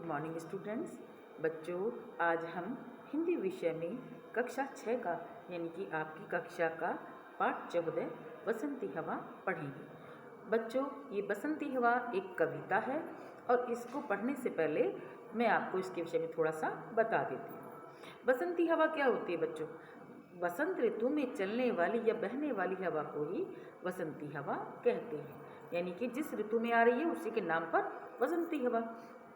Morning students. बच्चों, आज हम हिंदी विषय में कक्षा 6 का यानी कि आपकी कक्षा का पाठ 14 बसंती हवा पढ़ेंगे। बच्चों, ये बसंती हवा एक कविता है और इसको पढ़ने से पहले मैं आपको इसके विषय में थोड़ा सा बता देती हूँ। बसंती हवा क्या होती है बच्चों? वसंत ऋतु में चलने वाली या बहने वाली हवा को ही बसंती हवा कहते हैं। यानी कि जिस ऋतु में आ रही है उसी के नाम पर बसंती हवा।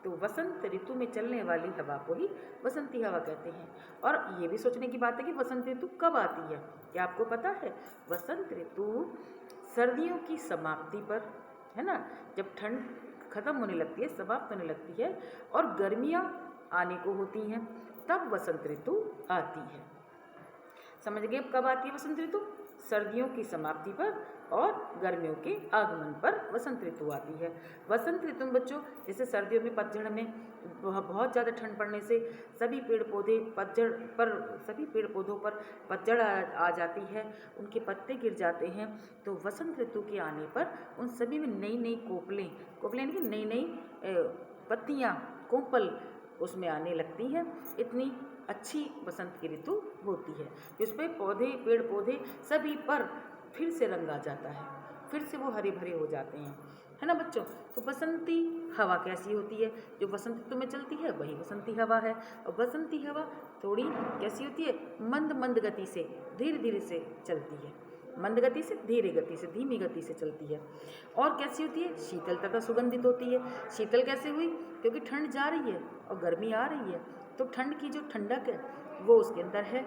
तो वसंत ऋतु में चलने वाली हवा को ही बसंती हवा कहते हैं। और ये भी सोचने की बात है कि वसंत ऋतु कब आती है। क्या आपको पता है? वसंत ऋतु सर्दियों की समाप्ति पर, है ना, जब ठंड खत्म होने लगती है, समाप्त होने लगती है और गर्मियाँ आने को होती हैं, तब वसंत ऋतु आती है। समझ गए कब आती है वसंत ऋतु? सर्दियों की समाप्ति पर और गर्मियों के आगमन पर वसंत ऋतु आती है। वसंत ऋतु में बच्चों, जैसे सर्दियों में पतझड़ में बहुत ज़्यादा ठंड पड़ने से सभी पेड़ पौधों पर पतझड़ आ जाती है, उनके पत्ते गिर जाते हैं। तो वसंत ऋतु के आने पर उन सभी में नई नई कोपलें यानी कि नई नई पत्तियाँ, कोपल उसमें आने लगती हैं। इतनी अच्छी बसंत की ऋतु होती है जिसपे पेड़ पौधे सभी पर फिर से रंग आ जाता है, फिर से वो हरे भरे हो जाते हैं, है ना बच्चों। तो बसंती हवा कैसी होती है? जो बसंत ऋतु में चलती है वही बसंती हवा है। और बसंती हवा थोड़ी कैसी होती है? मंद मंद गति से, धीरे धीरे से चलती है। मंद गति से, धीरे गति से, धीमी गति से चलती है। और कैसी होती है? शीतल तथा सुगंधित होती है। शीतल कैसे हुई? क्योंकि ठंड जा रही है और गर्मी आ रही है, तो ठंड की जो ठंडक है वो उसके अंदर है।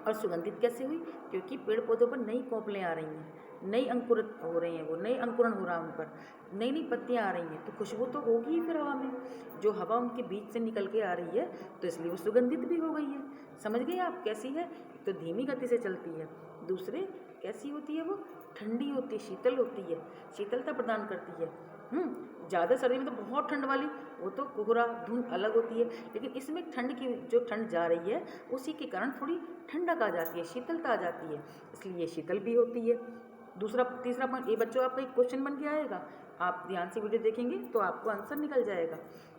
और सुगंधित कैसे हुई? क्योंकि पेड़ पौधों पर नई कोपलें आ रही हैं, नई अंकुरित हो रही हैं, वो नई अंकुरण हो रहा है उन पर, नई नई पत्तियाँ आ रही हैं, तो खुशबू तो होगी ही फिर हवा में। जो हवा उनके बीच से निकल के आ रही है तो इसलिए वो सुगंधित भी हो गई है। समझ गए आप कैसी है? तो धीमी गति से चलती है, दूसरे कैसी होती है? वो ठंडी होती है, शीतल होती है, शीतलता प्रदान करती है। ज़्यादा सर्दी में तो बहुत ठंड वाली, वो तो कोहरा धुंध अलग होती है, लेकिन इसमें ठंड की जो ठंड जा रही है उसी के कारण थोड़ी ठंडक आ जाती है, शीतलता आ जाती है, इसलिए ये शीतल भी होती है। तीसरा पॉइंट ये बच्चों आपका एक क्वेश्चन बन के आएगा, आप ध्यान से वीडियो देखेंगे तो आपको आंसर निकल जाएगा।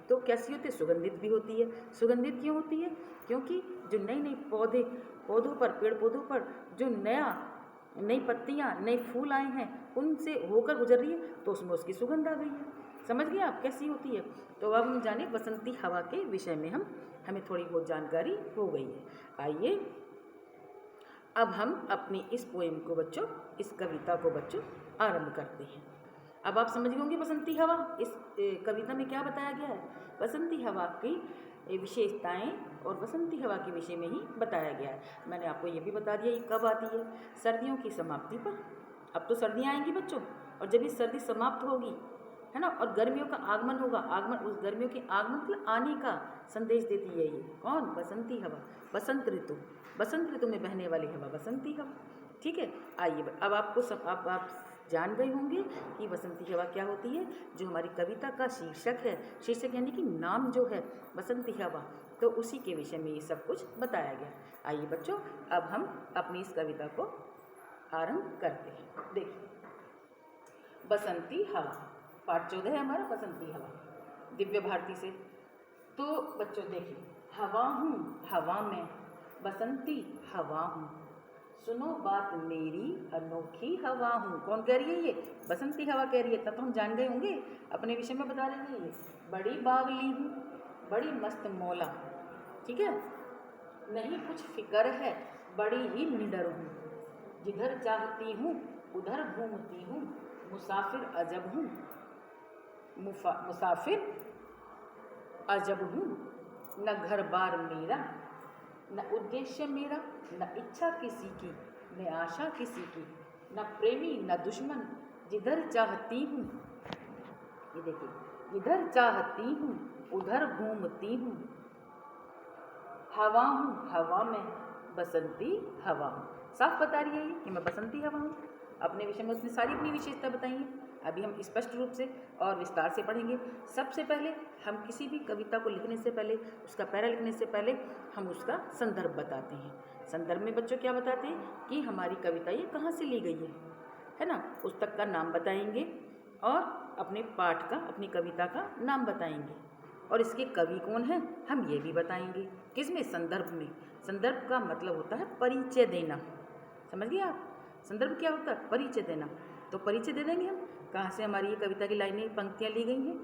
तो कैसी होती है? सुगंधित भी होती है। सुगंधित क्यों होती है? क्योंकि जो नई नई पौधों पर, पेड़ पौधों पर जो नई पत्तियाँ, नए फूल आए हैं, उनसे होकर गुजर रही है तो उसमें उसकी सुगंध आ गई है। समझ गए आप कैसी होती है? तो अब हम जाने बसंती हवा के विषय में हमें थोड़ी बहुत जानकारी हो गई है। आइए अब हम अपनी इस पोएम को बच्चों, इस कविता को बच्चों आरंभ करते हैं। अब आप समझ गए होंगे बसंती हवा इस कविता में क्या बताया गया है। बसंती हवा की विशेषताएं और बसंती हवा के विषय में ही बताया गया है। मैंने आपको ये भी बता दिया ये कब आती है? सर्दियों की समाप्ति पर। अब तो सर्दियाँ आएंगी बच्चों, और जब ये सर्दी समाप्त होगी, है ना, और गर्मियों का आगमन होगा, उस गर्मियों के आगमन मतलब आने का संदेश देती है ये कौन? बसंती हवा, बसंत ऋतु में बहने वाली हवा बसंती हवा। ठीक है, आइए अब आप जान गए होंगे कि बसंती हवा क्या होती है। जो हमारी कविता का शीर्षक यानी कि नाम जो है बसंती हवा, तो उसी के विषय में ये सब कुछ बताया गया। आइए बच्चों अब हम अपनी इस कविता को आरंभ करते हैं। देखिए, बसंती हवा, पाठ 14 है हमारा, बसंती हवा, दिव्य भारती से। तो बच्चों देखिए, हवा हूँ हवा में, बसंती हवा हूँ, सुनो बात मेरी अनोखी हवा हूँ। कौन कह रही है? ये बसंती हवा कह रही है। तब तो हम जान गए होंगे, अपने विषय में बता रही है ये। बड़ी बावली हूँ, बड़ी मस्त मौला, ठीक है, नहीं कुछ फिक्र है, बड़ी ही निडर हूँ, जिधर चाहती हूँ उधर घूमती हूँ, मुसाफिर अजब हूँ, मुसाफिर अजब हूँ, न घर बार मेरा, न उद्देश्य मेरा, न इच्छा किसी की, न आशा किसी की, न प्रेमी न दुश्मन, जिधर चाहती हूँ, ये देखिए, जिधर चाहती हूँ उधर घूमती हूँ, हवा हूँ हवा में, बसंती हवा हूँ। साफ बता रही है ये कि मैं बसंती हवा हूँ। अपने विषय में उसने सारी अपनी विशेषता बताई है। अभी हम स्पष्ट रूप से और विस्तार से पढ़ेंगे। सबसे पहले हम किसी भी कविता को लिखने से पहले, उसका पैरा लिखने से पहले हम उसका संदर्भ बताते हैं। संदर्भ में बच्चों क्या बताते हैं कि हमारी कविता ये कहाँ से ली गई है ना। पुस्तक का नाम बताएंगे और अपने पाठ का, अपनी कविता का नाम बताएंगे। और इसके कवि कौन हैं हम ये भी बताएंगे। किसमें? संदर्भ में। संदर्भ का मतलब होता है परिचय देना, समझ गए आप? संदर्भ क्या होता है? परिचय देना। तो परिचय दे देंगे हम, कहाँ से हमारी ये कविता की लाइनें पंक्तियाँ ली गई हैं,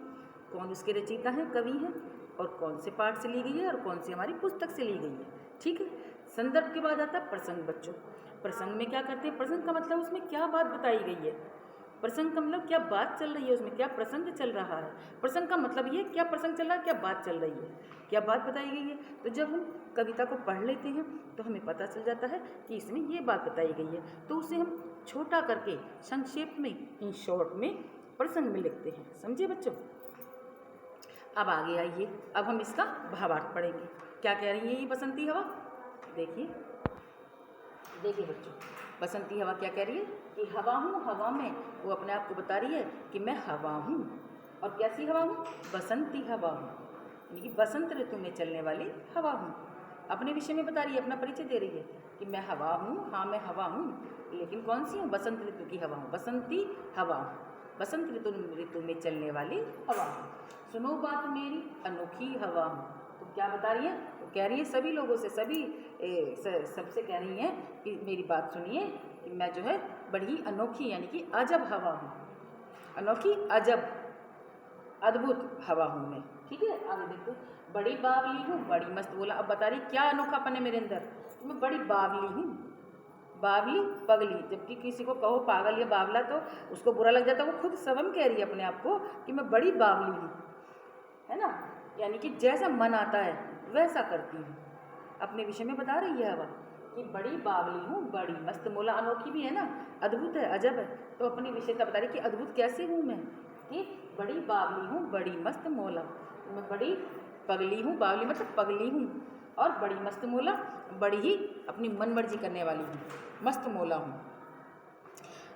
कौन उसके रचयिता हैं, कवि हैं, और कौन से पाठ से ली गई है और कौन सी हमारी पुस्तक से ली गई है। ठीक है। संदर्भ के बाद आता है प्रसंग। बच्चों प्रसंग में क्या करते हैं? प्रसंग का मतलब उसमें क्या बात बताई गई है, प्रसंग का मतलब क्या बात चल रही है, उसमें क्या प्रसंग चल रहा है। प्रसंग का मतलब ये क्या प्रसंग चल रहा है, क्या बात चल रही है, क्या बात बताई गई है। तो जब हम कविता को पढ़ लेते हैं तो हमें पता चल जाता है कि इसमें ये बात बताई गई है, तो उसे हम छोटा करके संक्षेप में, इन शॉर्ट में प्रसंग में लिखते हैं। समझिए बच्चों। अब आगे आइए, अब हम इसका भावार्थ पढ़ेंगे। क्या कह रही है ये बसंती हवा? देखिए देखिए बच्चों, बसंती हवा क्या कह रही है कि हवा हूँ, हवा में वो अपने आप को बता रही है कि मैं हवा हूँ। और कैसी हवा हूँ? बसंती हवा हूँ, यानी कि बसंत ऋतु में चलने वाली हवा हूँ। अपने विषय में बता रही है, अपना परिचय दे रही है कि मैं हवा हूँ। हाँ, मैं हवा हूँ, लेकिन कौन सी हूँ? बसंत ऋतु की हवा हूँ, बसंती हवा हूँ, बसंत ऋतु में चलने वाली हवा हूँ। सुनो बात मेरी, अनोखी हवा हूँ। तो क्या बता रही है? तो कह रही है सभी लोगों से, सभी सबसे कह रही है कि मेरी बात सुनिए कि मैं जो है बड़ी अनोखी, यानी कि अजब हवा हूँ। अनोखी, अजब, अद्भुत हवा हूँ मैं। ठीक है, आगे देखो। बड़ी बावली हूँ, बड़ी मस्त। बोला, अब बता रही क्या अनोखापन है मेरे अंदर, तो मैं बड़ी बावली हूँ। बावली, पगली। जबकि किसी को कहो पागल या बावला तो उसको बुरा लग जाता है, वो खुद स्वयं कह रही है अपने आप को कि मैं बड़ी बावली हूँ, है ना। यानी कि जैसा मन आता है वैसा करती हूँ। अपने विषय में बता रही है हवा कि बड़ी बावली हूँ, बड़ी मस्त। मोला अनोखी भी है ना, अद्भुत है, अजब है। तो अपनी विशेषता बता रही कि अद्भुत कैसे हूँ मैं, कि बड़ी बावली हूँ, बड़ी मस्त मोला। मैं बड़ी पगली हूँ, बावली मतलब पगली हूँ, और बड़ी मस्त मोला, बड़ी ही अपनी मन मर्जी करने वाली हूँ, मस्त मोला हूँ,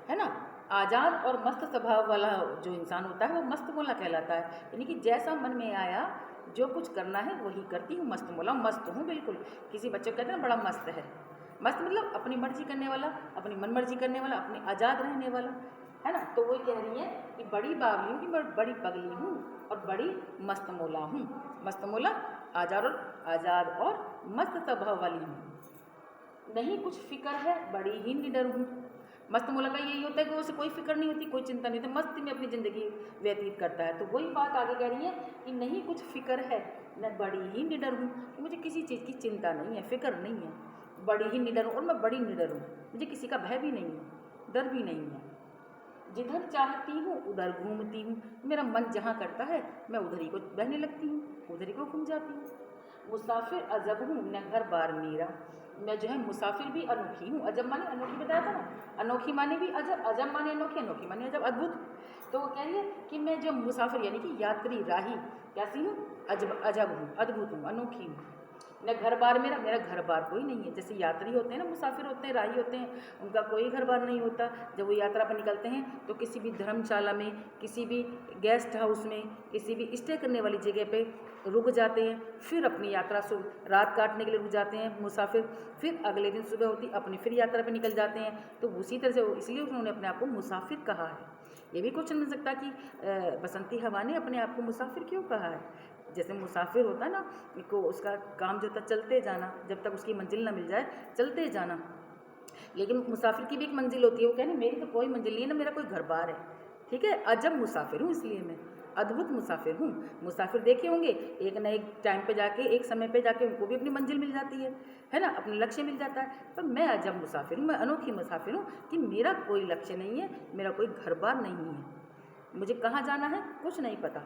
है ना। आज़ाद और मस्त स्वभाव वाला जो इंसान होता है वो मस्त मोला कहलाता है, यानी कि जैसा मन में आया जो कुछ करना है वही करती हूँ, मस्त मोला, मस्त हूँ बिल्कुल। किसी बच्चे को कहते हैं बड़ा मस्त है, मस्त मतलब अपनी मर्जी करने वाला, अपनी मन मर्जी करने वाला, अपनी आज़ाद रहने वाला, है ना। तो वो कह रही है कि बड़ी बावली हूँ, कि मैं बड़ी पगली हूँ और बड़ी मस्त मोला हूँ। मस्त मोला, आज़ाद और मस्त स्वभाव वाली हूँ। नहीं कुछ फिक्र है, बड़ी ही निडर हूँ। मस्त मोला का यही होता है कि उसे कोई फिक्र नहीं होती, कोई चिंता नहीं होती, मस्ती में अपनी ज़िंदगी व्यतीत करता है। तो वही बात आगे कह रही है कि नहीं कुछ फिक्र है, मैं बड़ी ही निडर हूँ, कि मुझे किसी चीज़ की चिंता नहीं है, फिक्र नहीं है, बड़ी ही निडर हूँ, और मैं बड़ी निडर हूँ, मुझे किसी का भय भी नहीं है, डर भी नहीं है। जिधर चाहती हूँ उधर घूमती हूँ, मेरा मन जहाँ करता है मैं उधर ही को बहने लगती हूँ, उधर ही को घूम जाती हूँ। मुसाफिर अजब हूँ, न घर बार मेरा। मैं जो है मुसाफिर भी अनोखी हूँ। अजब माने अनोखी, बताया था ना, अनोखी माने भी अजब, अजब माने अनोखी, अनोखी माने अजब, अद्भुत। तो वो कह रही है कि मैं जो मुसाफिर यानी कि यात्री, राही, कैसी हूँ? अजब, अजब हूँ, अद्भुत हूँ, अनोखी हूँ। न घर बार मेरा, मेरा घर बार कोई नहीं है। जैसे यात्री होते हैं ना, मुसाफिर होते हैं, राही होते हैं, उनका कोई घर बार नहीं होता। जब वो यात्रा पर निकलते हैं तो किसी भी धर्मशाला में, किसी भी गेस्ट हाउस में, किसी भी स्टे करने वाली जगह पे रुक जाते हैं, फिर अपनी यात्रा रात काटने के लिए रुक जाते हैं मुसाफिर, फिर अगले दिन सुबह होती अपनी फिर यात्रा पर निकल जाते हैं। तो उसी तरह से इसलिए उन्होंने अपने आप को मुसाफिर कहा है। ये भी क्वेश्चन मिल सकता कि बसंती हवा ने अपने आप को मुसाफिर क्यों कहा है। जैसे मुसाफिर होता है ना, को उसका काम जो होता है चलते जाना, जब तक उसकी मंजिल ना मिल जाए चलते जाना। लेकिन मुसाफिर की भी एक मंजिल होती है, वो कहने मेरी तो कोई मंजिल नहीं है ना, मेरा कोई घर बार है। ठीक है, अजब मुसाफिर हूँ, इसलिए मैं अद्भुत मुसाफिर हूँ। मुसाफिर देखे होंगे, एक ना एक टाइम पे जाके, एक समय पे जाके उनको भी अपनी मंजिल मिल जाती है ना, अपना लक्ष्य मिल जाता है। पर मैं अजब मुसाफिर हूँ, मैं अनोखी मुसाफिर हूँ कि मेरा कोई लक्ष्य नहीं है, मेरा कोई घर बार नहीं है, मुझे कहाँ जाना है कुछ नहीं पता।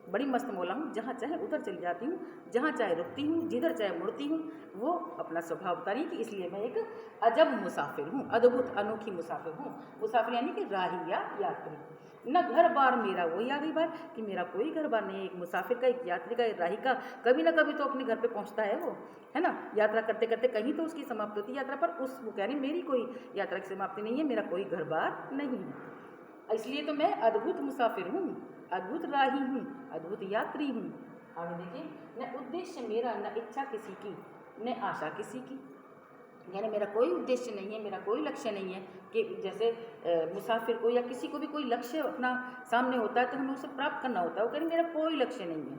बड़ी मस्त मौला हूँ, जहाँ चाहे उधर चली जाती हूँ, जहाँ चाहे रुकती हूँ, जिधर चाहे मुड़ती हूँ। वो अपना स्वभाव बता रही है कि इसलिए मैं एक अजब मुसाफिर हूँ, अद्भुत अनोखी मुसाफिर हूँ। मुसाफिर यानी कि राही या यात्री। न घर बार मेरा, वही आ गई बात कि मेरा कोई घर बार नहीं है। एक मुसाफिर का, एक यात्री का, एक राही का कभी ना कभी तो अपने घर पे पहुँचता है वो, है ना। यात्रा करते करते कहीं तो उसकी समाप्ति होती है यात्रा पर। वो कह रही मेरी कोई यात्रा की समाप्ति नहीं है, मेरा कोई घर बार नहीं है, इसलिए तो मैं अद्भुत मुसाफिर हूँ, अद्भुत राही हूँ, अद्भुत यात्री हूँ। आगे देखिए, न उद्देश्य मेरा, न इच्छा किसी की, न आशा किसी की। यानी मेरा कोई उद्देश्य नहीं है, मेरा कोई लक्ष्य नहीं है। कि जैसे मुसाफिर को या किसी को भी कोई लक्ष्य अपना सामने होता है तो हमें उसे प्राप्त करना होता है। वो कह रहे मेरा कोई लक्ष्य नहीं है,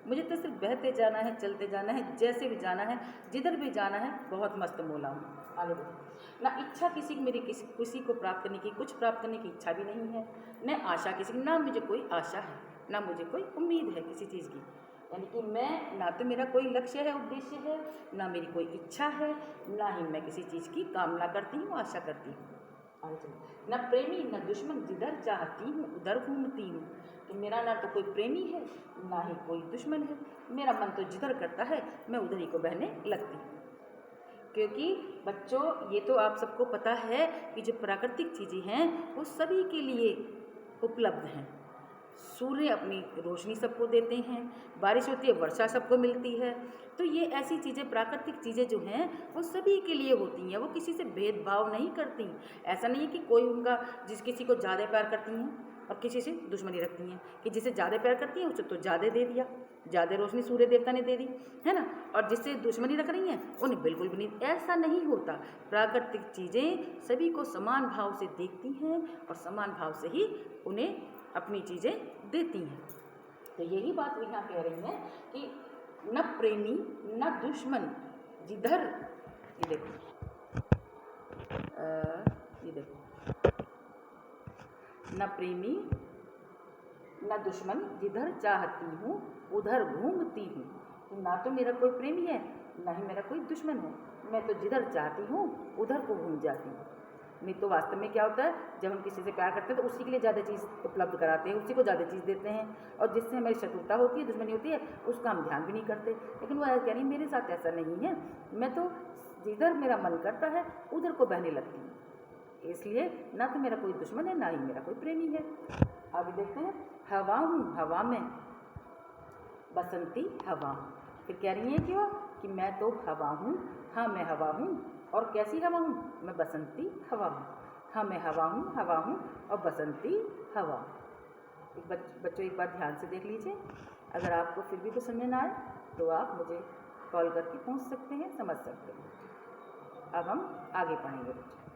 मुझे तो सिर्फ बहते जाना है, चलते जाना है, जैसे भी जाना है, जिधर भी जाना है, बहुत मस्त मौला हूँ। आगे देखो, ना इच्छा किसी की, मेरी किसी को प्राप्त करने की, कुछ प्राप्त करने की इच्छा भी नहीं है, न आशा किसी की, ना मुझे कोई आशा है, ना मुझे कोई उम्मीद है किसी चीज़ की। यानी कि मैं, ना तो मेरा कोई लक्ष्य है, उद्देश्य है, ना मेरी कोई इच्छा है, ना ही मैं किसी चीज़ की कामना करती हूँ, आशा करती हूँ। आगे चलो, न प्रेमी न दुश्मन, जिधर चाहती हूँ उधर घूमती हूँ। तो मेरा ना तो कोई प्रेमी है, ना ही कोई दुश्मन है, मेरा मन तो जिधर करता है मैं उधर ही को बहने लगती हूँ। क्योंकि बच्चों, ये तो आप सबको पता है कि जो प्राकृतिक चीज़ें हैं वो सभी के लिए उपलब्ध हैं। सूर्य अपनी रोशनी सबको देते हैं, बारिश होती है, वर्षा सबको मिलती है। तो ये ऐसी चीज़ें, प्राकृतिक चीज़ें जो हैं वो सभी के लिए होती हैं, वो किसी से भेदभाव नहीं करती। ऐसा नहीं है कि कोई उनका, किसी को ज़्यादा प्यार करती हैं और किसी से दुश्मनी रखती हैं, कि जिसे ज़्यादा प्यार करती हैं उसे तो ज़्यादा दे दिया, ज़्यादा रोशनी सूर्य देवता ने दे दी, है ना, और जिससे दुश्मनी रख रही हैं उन्हें बिल्कुल भी नहीं। ऐसा नहीं होता। प्राकृतिक चीज़ें सभी को समान भाव से देखती हैं और समान भाव से ही उन्हें अपनी चीज़ें देती हैं। तो यही बात वो यहाँ कह रही हैं कि न प्रेमी न दुश्मन, जिधर, ये देखो, ये देखो, न प्रेमी न दुश्मन, जिधर चाहती हूँ उधर घूमती हूँ। तो ना तो मेरा कोई प्रेमी है, ना ही मेरा कोई दुश्मन है, मैं तो जिधर चाहती हूँ उधर को घूम जाती हूँ। नहीं तो वास्तव में क्या होता है, जब हम किसी से प्यार करते हैं तो उसी के लिए ज़्यादा चीज़ उपलब्ध कराते हैं, उसी को ज़्यादा चीज़ देते हैं, और जिससे हमारी शत्रुता होती है, दुश्मनी होती है, उसका हम ध्यान भी नहीं करते। लेकिन वो कह रही मेरे साथ ऐसा नहीं है, मैं तो जिधर मेरा मन करता है उधर को बहने लगती हूँ। इसलिए ना तो मेरा कोई दुश्मन है, ना ही मेरा कोई प्रेमी है। आगे देखते हैं, हवा हूँ हवा में, बसंती हवा हूँ। फिर कह रही हैं कि मैं तो हवा हूँ, हाँ मैं हवा हूँ, और कैसी हवा हूँ, मैं बसंती हवा हूँ। हाँ मैं हवा हूँ और बसंती हवा हूँ। बच्चों एक बार ध्यान से देख लीजिए। अगर आपको फिर भी कुछ समझ ना आए तो आप मुझे कॉल करके पूछ सकते हैं, समझ सकते हैं। अब हम आगे पढ़ेंगे बच्चों।